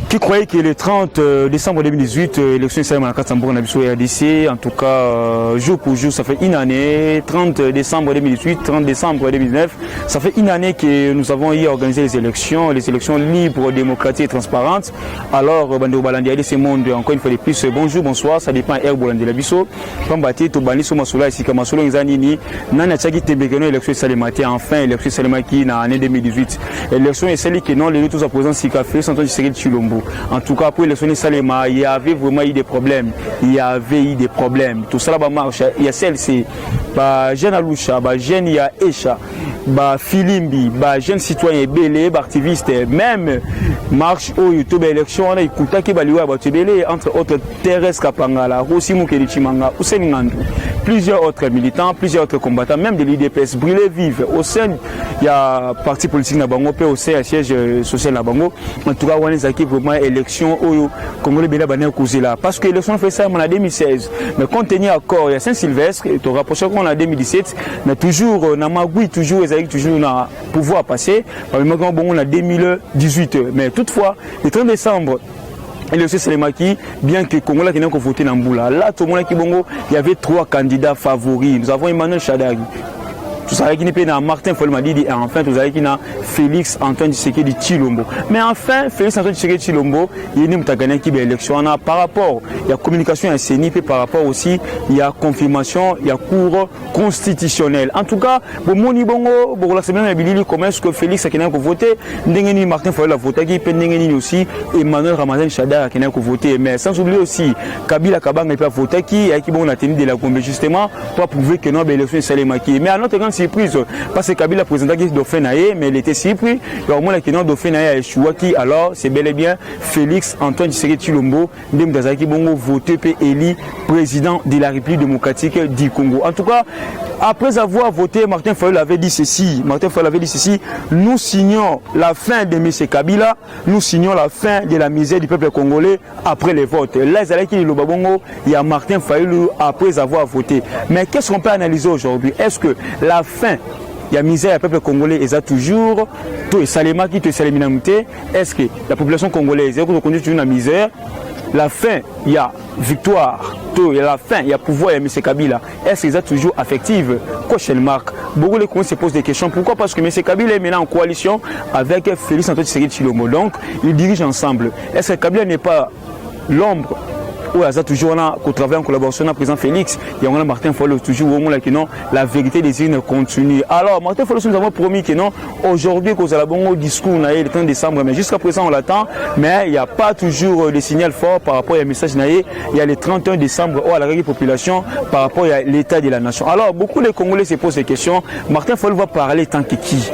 qui croyait que le 30 décembre 2018, l'élection est à Katsambour, on a vu RDC, en tout cas, jour pour jour, ça fait une année, 30 décembre 2018, 30 décembre 2019, ça fait une année que nous avons organisé les élections libres, démocratiques et transparentes. Alors, Bandeo Balandi RDC Monde, encore une fois de plus, bonjour, bonsoir, ça dépend de Bolandi Labiso, Pambati, Tobani, Somasula, ici, Kamasolo, Nzanini, Nana Tchaki, Tebekeno, élection Salemati, enfin, élection Salemaki, dans l'année 2018. L'élection est celle qui non, les tous à présent, si café, sans de série de Chilombo. En tout cas, pour l'élection de Salema, il y avait vraiment eu des problèmes. Tout ça là marche. Il y a celle-ci, jeune Aloucha, jeune ya Echa, Filimbi, jeune citoyen Belé, activiste, même marche au YouTube élection, on a écouté qui baliwa Belé, entre autres Thérèse Kapangala, Rossi Moukeli Chimanga, Hussein Ngandou, plusieurs autres militants, plusieurs autres combattants, même de l'IDPS brûlés vivent. Au sein, il y a parti politique Nabango, au sein, il y a siège social Nabango. En tout cas, on a vraiment élection au Congolais Bela Bané Kouzela. Parce que l'élection fait ça en 2016. Mais compte tenu encore, il y a Saint-Sylvestre, et tu rapproches qu'on a 2017, mais toujours, Namagui, toujours, toujours na pouvoir passer. Par exemple, on a 2018. Mais toutefois, le 30 décembre, l'élection Salemaki, bien que Congolais qui n'ont pas voté dans Mboula. Là, tout le monde qui bongo, il y avait 3 candidats favoris. Nous avons Emmanuel Chadari. Tout ça qui n'est pas Martin Folmadi et enfin tout ça qui n'a Félix Antoine Tshisekedi Tshilombo. Mais enfin Félix Antoine Tshisekedi Tshilombo, il y a gagné qui élection par rapport il y a communication à CENI et par rapport aussi il y a confirmation, il y a cours constitutionnel. En tout cas, pour Moni Bongo, pour la semaine Bilili comment est-ce que Félix a gagné voter, Ndengeni Martin Folmadi a voté qui Ndengeni aussi Emmanuel Ramazan Chada a gagné voter mais sans oublier aussi Kabila Kabanga a voté qui bon a tenu de la combat justement pour prouver que non l'élection est Salemaki. Mais à notre grande surprise, parce que Kabila présentait qu'il Dauphin Naé, mais il était surpris. Alors, moi, le Dauphin Naé a échoué, alors c'est bel et bien Félix Antoine Tshisekedi Tshilombo, Ndemdazaki Bongo, voté et élu président de la République démocratique du Congo. En tout cas, après avoir voté, Martin Fayulu avait dit ceci. Nous signons la fin de M. Kabila, nous signons la fin de la misère du peuple congolais après les votes. Là, il y a Martin Fayulu après avoir voté. Mais qu'est-ce qu'on peut analyser aujourd'hui? Est-ce que la fin, il y a misère, le peuple congolais, ils ont toujours, tout est Salema qui est Saléminamouté. Est-ce que la population congolaise, elle continue toujours la misère? La fin, il y a victoire, tout, il y a la fin, il y a pouvoir, il y a M. Kabila. Est-ce qu'ils sont toujours affectifs? Cochelle marque. Beaucoup de Congolais se posent des questions. Pourquoi? Parce que M. Kabila est maintenant en coalition avec Félix Antoine Tshisekedi Tshilombo. Donc, ils dirigent ensemble. Est-ce que Kabila n'est pas l'ombre? Où il y a toujours qu'on travaille en collaboration avec le président Félix, il y a Martin Fayulu toujours au moment que non, la vérité des urnes continue. Alors, Martin Fayulu, nous avons promis que non, aujourd'hui, qu'on a bon discours, le 30 décembre, mais jusqu'à présent, on l'attend, mais il n'y a pas toujours de signal fort par rapport à un message naïe. Il y a le 31 décembre, à la population, par rapport à l'état de la nation. Alors, beaucoup de Congolais se posent des questions. Martin Fayulu va parler tant que qui?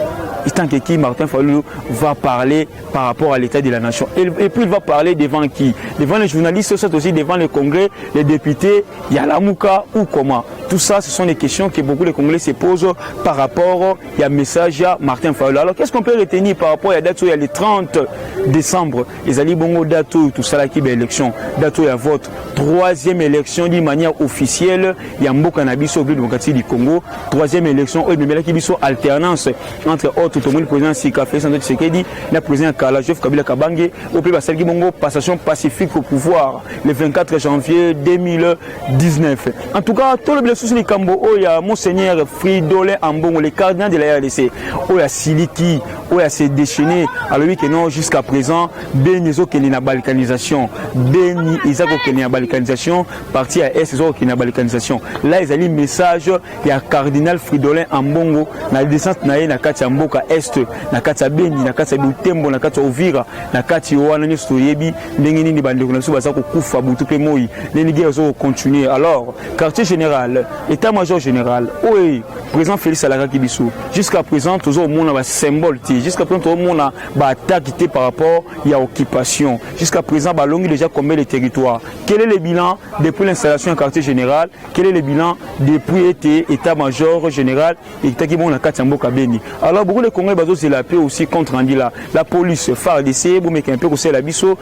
Tant que qui Martin Fayulu va parler par rapport à l'état de la nation. Et puis il va parler devant qui? Devant les journalistes, aussi devant le Congrès, les députés, il y a la Mouka ou comment? Tout ça, ce sont des questions que beaucoup de Congolais se posent par rapport à message à Martin Fayulu. Alors qu'est-ce qu'on peut retenir par rapport à la date où il y a le 30 décembre? Les alliés bongo date tout ça là qui est élection. Date où il y a vote. 3e élection d'une manière officielle. Il y a Mboka Nabiso au démocratique du Congo. 3e élection, il y a une alternance entre autres. Tout le monde président Sika Félix Antoine Tshisekedi, le président Kalajov Kabila Kabange, au pays Basalgi Bongo, passation pacifique au pouvoir le 24 janvier 2019. En tout cas, tout le blessé sur les Cambo, il y a Monseigneur Fridolin Ambongo, le cardinal de la RDC, il y a Siliki, il y a ses déchaînés, alors oui que non, jusqu'à présent, Benizo qui est la balkanisation, Beni Isako qui est la balkanisation, parti à S qui est la balkanisation. Là, ils ont un message, il y a cardinal Fridolin Ambongo, la descente na Kachamboka Est, na kati ya Beni, na kati ya Butembo, na kati ya Uvira, na kati ya wana nyonso toyebi ndenge nini bandeko na biso baza kokufa butu pe moi ndenge guerre zo continuer. Alors quartier général, état-major général, oui, président Félix alakaki biso jusqu'à présent toujours mona ba symbole ti, jusqu'à présent tout mona ba attaque par rapport à occupation, jusqu'à présent ba longi déjà combien de territoires. Quel est le bilan depuis l'installation en quartier général? Quel est le bilan depuis état-major général et qui bon na kati ya mboka Beni? Alors beaucoup de Congolais bazo c'est la paix aussi contre la police FARDC vous mettez un peu aussi la biso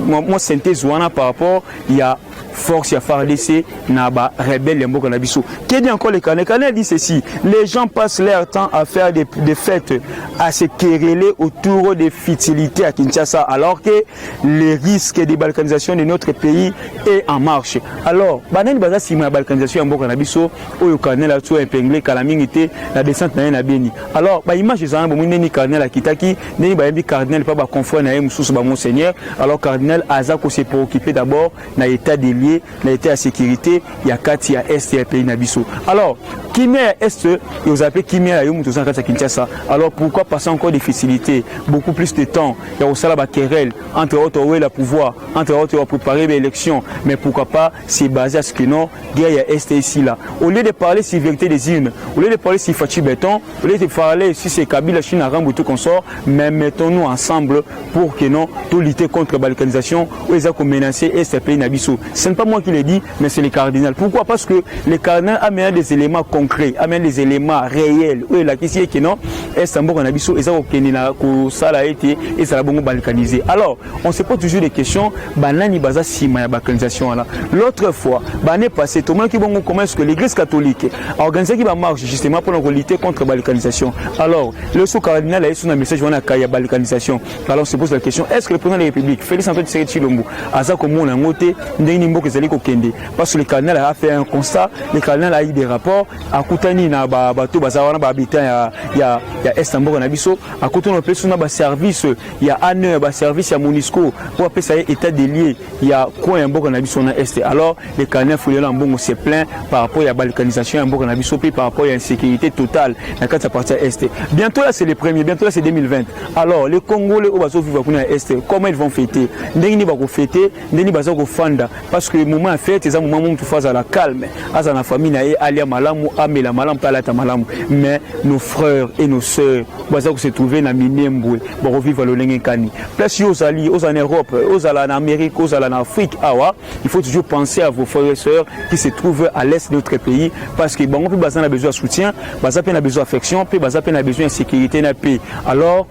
moi synthèse wana par rapport il y a force ya FARDC na ba rebelle Mboka na biso. Qui dit encore le Cardinal dit ceci, les gens passent leur temps à faire des fêtes, à se quereller autour des futilités à Kinshasa, alors que le risque de balkanisation de notre pays est en marche. Alors, banani baza si la balkanisation Mboka na biso, au Cardinal a tout épinglé calamité la descente na Beni. Alors, ba image ezana bo ni Cardinal a kitaki, ni ba yembi Cardinal pas ba confrère na mususu ba monseigneur. Alors Cardinal Azako s'est préoccupé d'abord na état des lieux, na état de sécurité, il y a kati ya est et pays na biso. Alors, Kimia est et vous appelez Kimia yo mutu à Kinshasa. Alors pourquoi passer encore des facilités, beaucoup plus de temps, il y a aussi la querelle entre autres où le pouvoir, entre autres on va préparer l'élection, mais pourquoi pas c'est basé à ce que non, guerre y a est ici là. Au lieu de parler sur vérité des urnes, au lieu de parler sur Fachi Béton, au lieu de parler si c'est Kabila Chine à Rambo tout consort, mais mettons-nous ensemble pour que non tout lutter contre la balkanisation ou les accords menacés et ces pays n'abissent. Ce n'est pas moi qui l'ai dit, mais c'est le cardinal. Pourquoi? Parce que le cardinal amène des éléments concrets, amène des éléments réels. Oui, la question est que non, est-ce qu'on a biso et ça ça a été et ça a beaucoup balkanisé. Alors, on se pose toujours des questions. Banani baza sima ya balkanisation là. L'autre fois, l'année passée, tout le monde qui bon comment est-ce que l'Église catholique a organisé qui va marche justement pour lutter contre la balkanisation. Alors, le sous-cardinal a eu un message on a la balkanisation. Alors, on se pose la question, est-ce que le président de la République, Félix Antoine Tshisekedi Tshilombo, a ça comme on a noté, parce que le cardinal a fait un constat, le cardinal a eu des rapports, à Koutani na bateau bazawana ba habitant ya Estambo na biso, à Koutani on peut sur na service, il y a un service à Monisco pour appeler ça état des lieux, il y a quoi un bon na biso na est. Alors le cardinal Foulé Lambongo s'est plaint par rapport à la balkanisation un bon na biso puis par rapport à l'insécurité totale dans quand ça partit à est. Bientôt là c'est le premier, bientôt là c'est 2020. Alors les Congolais au bazo vivre à est, comment ils vont fêter? Ndeni ba ko fêter, ndeni bazo ko fanda parce que le moment à fête, c'est un moment où tu fais à la calme, à la famille na alia malamu, amela malamu palata malamu. Mais nos frères et nos sœurs, bazo ko se trouver na Minembwe, ba ko vivre le lengekani. Place aux alliés, aux en Europe, aux en Amérique, aux en Afrique, awa, il faut toujours penser à vos frères et sœurs qui se trouvent à l'est de notre pays parce que bon, on a besoin de soutien, bazo a besoin d'affection, puis bazo a besoin de sécurité na paix. Alors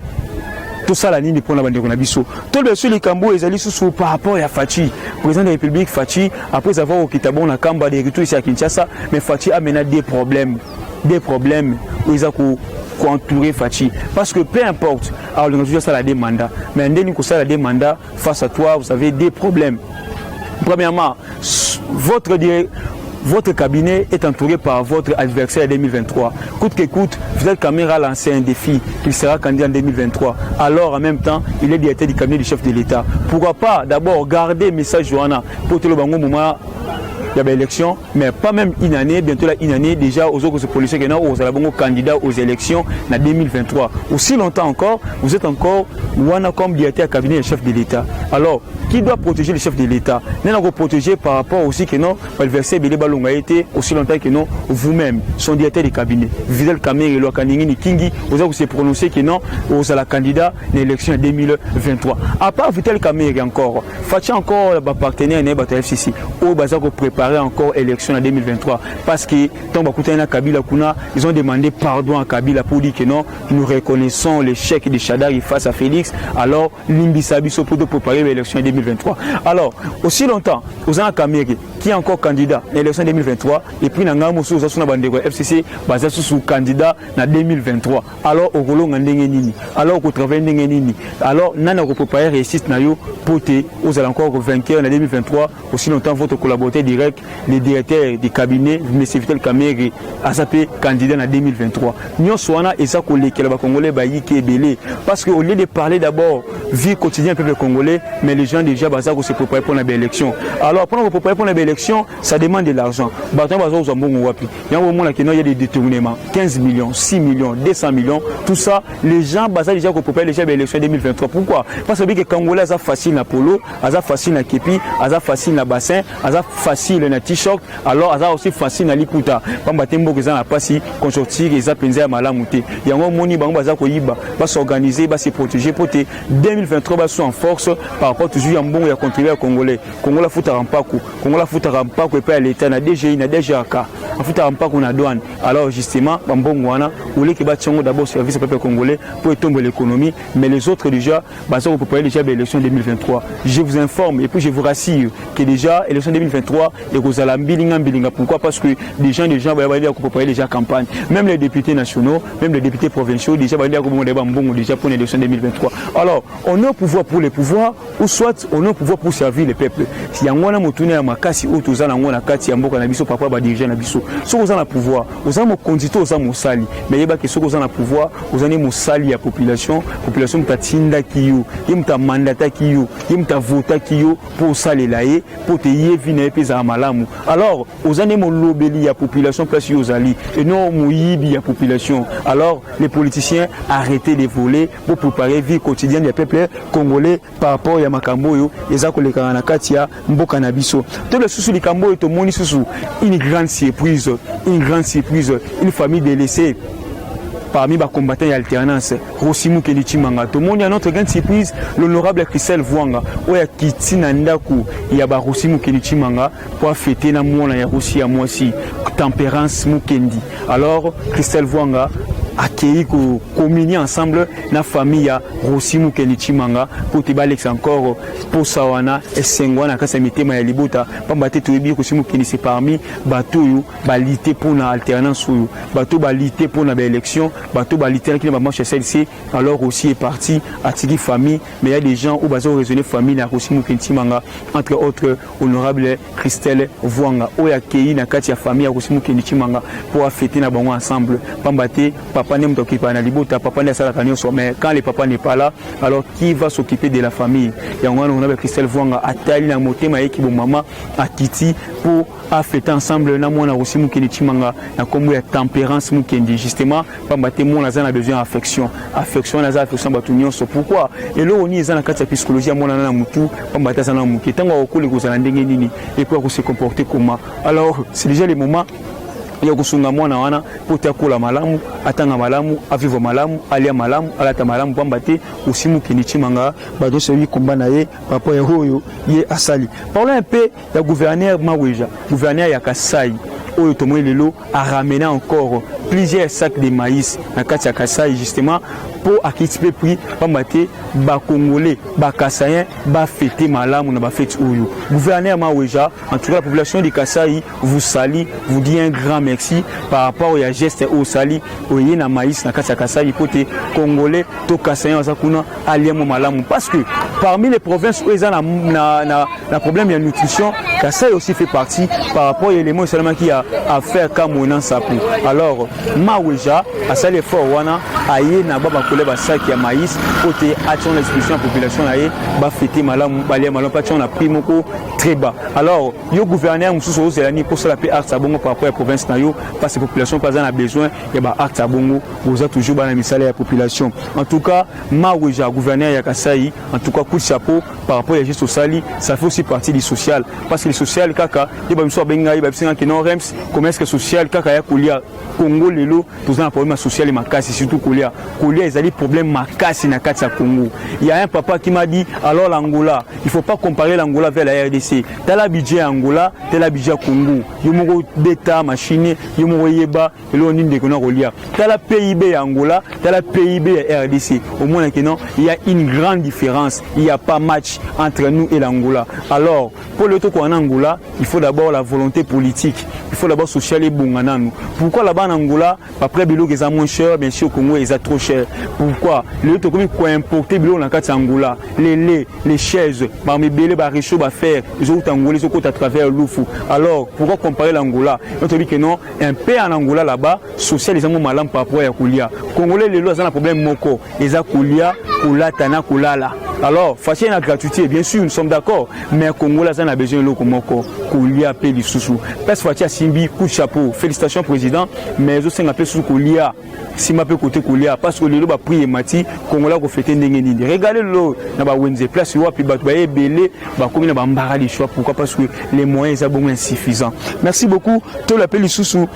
tout ça la ligne pour la bande de Nabiso. Tout le sur les Cambo et Zali sous par rapport à Fachi, président de la République Fachi, après avoir au Kitabon la Kamba des retours ici à Kinshasa, mais Fachi a mené des problèmes où ils ont entouré Fachi. Parce que peu importe, alors l'organisation ça la demande, mais dès que ça la demande, face à toi, vous avez des problèmes. Premièrement, votre cabinet est entouré par votre adversaire 2023. Coûte que coûte, Fidel Cameron a lancé un défi qu'il sera candidat en 2023. Alors, en même temps, il est directeur du cabinet du chef de l'État. Pourquoi pas d'abord garder le message Johanna pour tout le moment il y avait élection, mais pas même une année, bientôt là une année déjà aux autres policiers qui sont candidats aux élections en 2023. Aussi longtemps encore, vous êtes encore comme directeur cabinet du chef de l'État. Alors, qui doit protéger le chef de l'État? Nous allons protéger par rapport aussi que non, le verset Bélé Balonga a été aussi longtemps que non, vous-même, son directeur de cabinet, Fidel Cameron et Lokaningini Kingi, vous avez prononcé que non, vous allez candidat à l'élection en 2023. À part Fidel Cameron encore, Fachi encore le partenaire de la FCC, où vous allez préparer encore l'élection en 2023. Parce que tant que Kabila Kuna, ils ont demandé pardon à Kabila pour dire que non, nous reconnaissons l'échec de Chadari face à Félix, alors l'Imbisabiso pour préparer l'élection en 2023. Alors, aussi longtemps, vous avez un Cameroun qui est encore candidat à l'élection 2023, et puis, nous avons un FCC basé sur candidat en 2023. Alors, au Rolo Nini, alors, au travail Nini, alors, nous avons préparé réussite pour que vous allez encore vainqueur en 2023. Aussi longtemps, votre collaborateur direct, le directeur du cabinet, M. Fidel Cameroun, a sapé candidat en 2023. Nous sommes et ça, les Congolais, qui est belé. Parce qu'au lieu de parler d'abord vie quotidienne du peuple congolais, mais les gens déjà se préparent pour une élection. Alors, pour nous préparer pour une élection, ça demande de l'argent. Il y a un moment où il y a des détournements, 15 millions, 6 millions, 200 millions, tout ça, les gens déjà préparent les élections 2023. Pourquoi? Parce que les Congolais sont facile à polo, ils sont facile à képi, ils sont facile à bassin, ils sont facile à t-shirt, alors ils sont aussi facile à liputa. Quand ils sont passé, quand ils sont pensés à malamouté. Il y a un moment où ils vont s'organiser, ils vont se protéger pour 2023 en force par rapport toujours à bon et à contribuer à Congolais. Congolais fout à Rampaku, Congolais fout faut rampa ko pa l'état na DGI na DGAK en faut rampa ko na douane alors justement bambongo wana ou les qui ba tchongo d'abord service peuple congolais pour tomber l'économie mais les autres déjà ça vous préparer déjà l'élection 2023 je vous informe et puis je vous rassure que déjà l'élection 2023 et que la bilinga pourquoi parce que des gens va dire qu'on préparer déjà campagne même les députés nationaux même les députés provinciaux déjà va dire qu'on débat mbongo déjà pour l'élection 2023 alors on est au pouvoir pour les pouvoirs ou soit on est au pouvoir pour servir les peuples si yangwana motune ya makasi ou tozana ngona kati ya mboka na biso papa ba dirigeant na biso so ozana pouvoir ozana mo kondito ozana mosali mais yeba ke so ozana pouvoir ozana mosali ya population mutatinda kiyo yemta mandata kiyo yemta vota kiyo pour salela ye pour te yevi na epeza malamu alors ozana mo lobeli ya population place yozali et non moyibi ya population alors les politiciens arrêtez de voler pour préparer vie quotidienne des peuples congolais par rapport ya makambo yo eza koleka na kati ya mboka na biso to le susu likambo to moni susu une grande surprise une famille délaissée parmi les combattants et alternance Rosimu Kenichimanga tout le monde a notre grande surprise l'honorable Christelle Vwanga oya kitina ndaku ya ba Rosimu Kenichimanga pour fêter na mwana ya Russie à moisi tempérance mukendi alors Christelle Vwanga accueilli ko communier ensemble na famille ya Rosimu Kenichimanga pour te balex encore pour sawana et sengwana kasa mitema ya libota pambate to yebi Rosimu Keni c'est parmi bato yo balité pour na alternance yo bato balité pour na élection bato balité qui na marche celle-ci alors aussi est parti atigi famille mais il y a des gens où bazo raisonner famille na Rosimu Kenichimanga entre autres honorable Christelle Vwanga o accueilli na kati ya famille ya Rosimu Kenichimanga pour fêter na bango ensemble pambate papa n'est pas occupé na libota papa n'est pas là mais quand le papa n'est pas là alors qui va s'occuper de la famille et on a Christelle Vwanga atali na motema eki bo mama akiti pour fêter ensemble na mwana Rosimu Kenichimanga na kombo ya tempérance mukendi justement pambate mona za na besoin affection na za affection batu nyonso pourquoi et là on y est na kati ya psychologie mona na mutu pambate za na muke tango okuli kozala ndenge nini et pour se comporter comment alors c'est déjà les moments ya kusunga mwana wana pote akula malamu atanga malamu avivo malamu alia malamu alata malamu pambate Rosimu Kenichimanga bado celui combat na ye papa ya hoyo ye asali parlons un peu ya gouverneur Maweja gouverneur ya Kasai oyo tomoi lelo a ramené encore plusieurs sacs de maïs na kati ya Kasai justement pour akitipe prix pambate ba congolais ba kasayen ba fêter malamu na ba fête oyo gouverneur Maweja en tout cas la population de Kasai vous salue vous dit un grand merci par rapport au geste au sali au na maïs na kati ya Kasai côté congolais to kasayen azakuna aliamo malamu parce que parmi les provinces où ils ont na problème de nutrition Kasai aussi fait partie par rapport aux éléments seulement qui a à faire comme on en sapu alors Maweja a ça les fort wana aye na baba koleba sac ya maïs côté action l'expulsion de la population aye ba fêter malamu balia malamu pas on a pris moko très bas alors yo gouverneur mususu ozelani pour ça la paix art sabongo par rapport à province na yo parce que population pas en a besoin ya ba art sabongo vous a toujours ba na misala ya population en tout cas Maweja gouverneur ya Kasai en tout cas coup de chapeau par rapport à geste sali ça fait aussi partie du social parce que le social kaka yo ba miso benga ba bisinga ke non rems commerce social kaka ya kulia Congo lelo tous un problème social et makasi surtout kolia ezali problème makasi na kati ya Congo il y a un papa qui m'a dit alors l'Angola il faut pas comparer l'Angola vers la RDC tala budget Angola tala budget Congo yo moko beta machine yo moko yeba elo ninde kona kolia tala PIB Angola tala PIB RDC au moins que non il y a une grande différence il y a pas match entre nous et l'Angola alors pour le toko en Angola il faut d'abord la volonté politique il faut d'abord social et bongananu pourquoi là-bas en Angola après bilo que ça moins cher bien sûr au Congo ils a trop cher pourquoi le toko quoi importer bilo na kati Angola les chaises parmi belé ba richo ba faire ils ont Angola ils ont à travers l'Ufu alors pourquoi comparer l'Angola on te dit que non un peu en Angola là-bas social ils ont malam par rapport à Koulia Congolais les lois ont un problème moko ils a Koulia Koulatana Koulala alors facile la gratuité bien sûr nous sommes d'accord mais Congolais ont besoin de l'eau moko Koulia paye du sous parce que Simbi coup de chapeau félicitations président mais aussi on appelle sous Koulia si ma peut côté Koulia parce que le lot va prier mati Congolais ko fêter ndenge nini regardez l'eau na ba wenze place yo puis ba belé ba comme na ba mbara les choix pourquoi parce que les moyens sont bon insuffisants merci beaucoup tout l'appel sous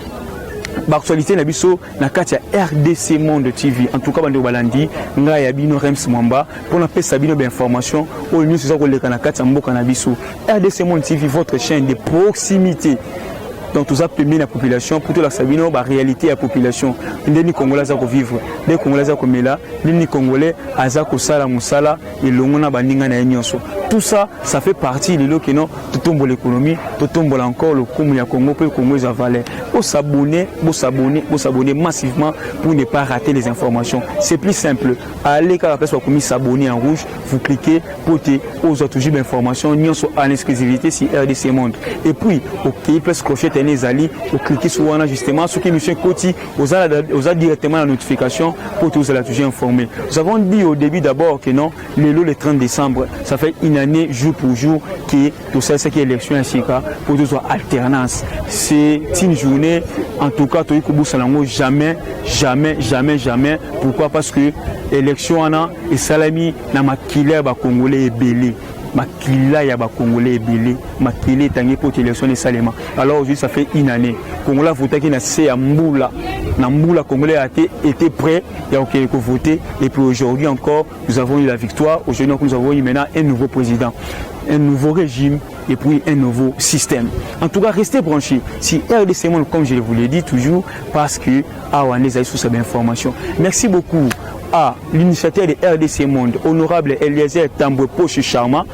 Actualité na biso na kati ya RDC Monde TV. En tout cas bande balandi nga ya bino Rems Mwamba pour na pesa bino ba information au news ça ko leka na kati ya mboka na biso. RDC Monde TV, votre chaîne de proximité. Donc tout ça permet la population pour toute la Sabino la réalité de la population. Les Congolais à vivre, les Congolais à comela, les Congolais à sala musala et l'ongona baninga na nyonso. Tout ça, ça fait partie de l'eau que non, tout tombe l'économie, tout tombe encore le Congo ya Congo pour le Congo à valer. Vous s'abonner massivement pour ne pas rater les informations. C'est plus simple. Allez quand la place va s'abonner en rouge, vous cliquez pour aux autres toujours d'informations nyonso en exclusivité sur RDC Monde. Et puis, OK, plus crochet les alliés, vous cliquez sur on justement ce qui monsieur Koti, vous avez directement la notification pour que vous allez toujours informer. Nous avons dit au début d'abord que non, le 30 décembre, ça fait une année jour pour jour qui tout ça c'est qui élection ainsi pour tout soit alternance. C'est une journée en tout cas tout le jamais. Pourquoi? Parce que élection ana et salami na makile ba congolais belé. Makila ya ba congolais belé, makile tangi pour élection et salema. Alors aujourd'hui ça fait une année. Congolais voté qui na se ya mbula. Na mbula congolais a été prêt, il y a OK voter et puis aujourd'hui encore nous avons eu la victoire. Aujourd'hui nous avons eu maintenant un nouveau président, un nouveau régime et puis un nouveau système. En tout cas, restez branchés si RDC Monde comme je vous l'ai dit toujours parce que on est sur cette information. Merci beaucoup à l'initiateur de RDC Monde, honorable Eliezer Tambwe Poche Charma,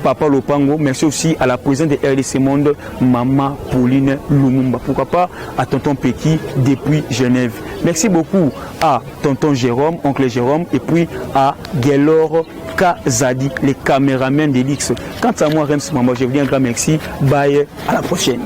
Papa Lopango. Merci aussi à la présidente de RDC Monde, Maman Pauline Lumumba. Pourquoi pas à tonton Peki depuis Genève. Merci beaucoup à tonton Jérôme, oncle Jérôme, et puis à Gelor Kazadi, les caméramans d'Elix. Quant à moi, Rems Mwamba, je vous dis un grand merci. Bye, à la prochaine.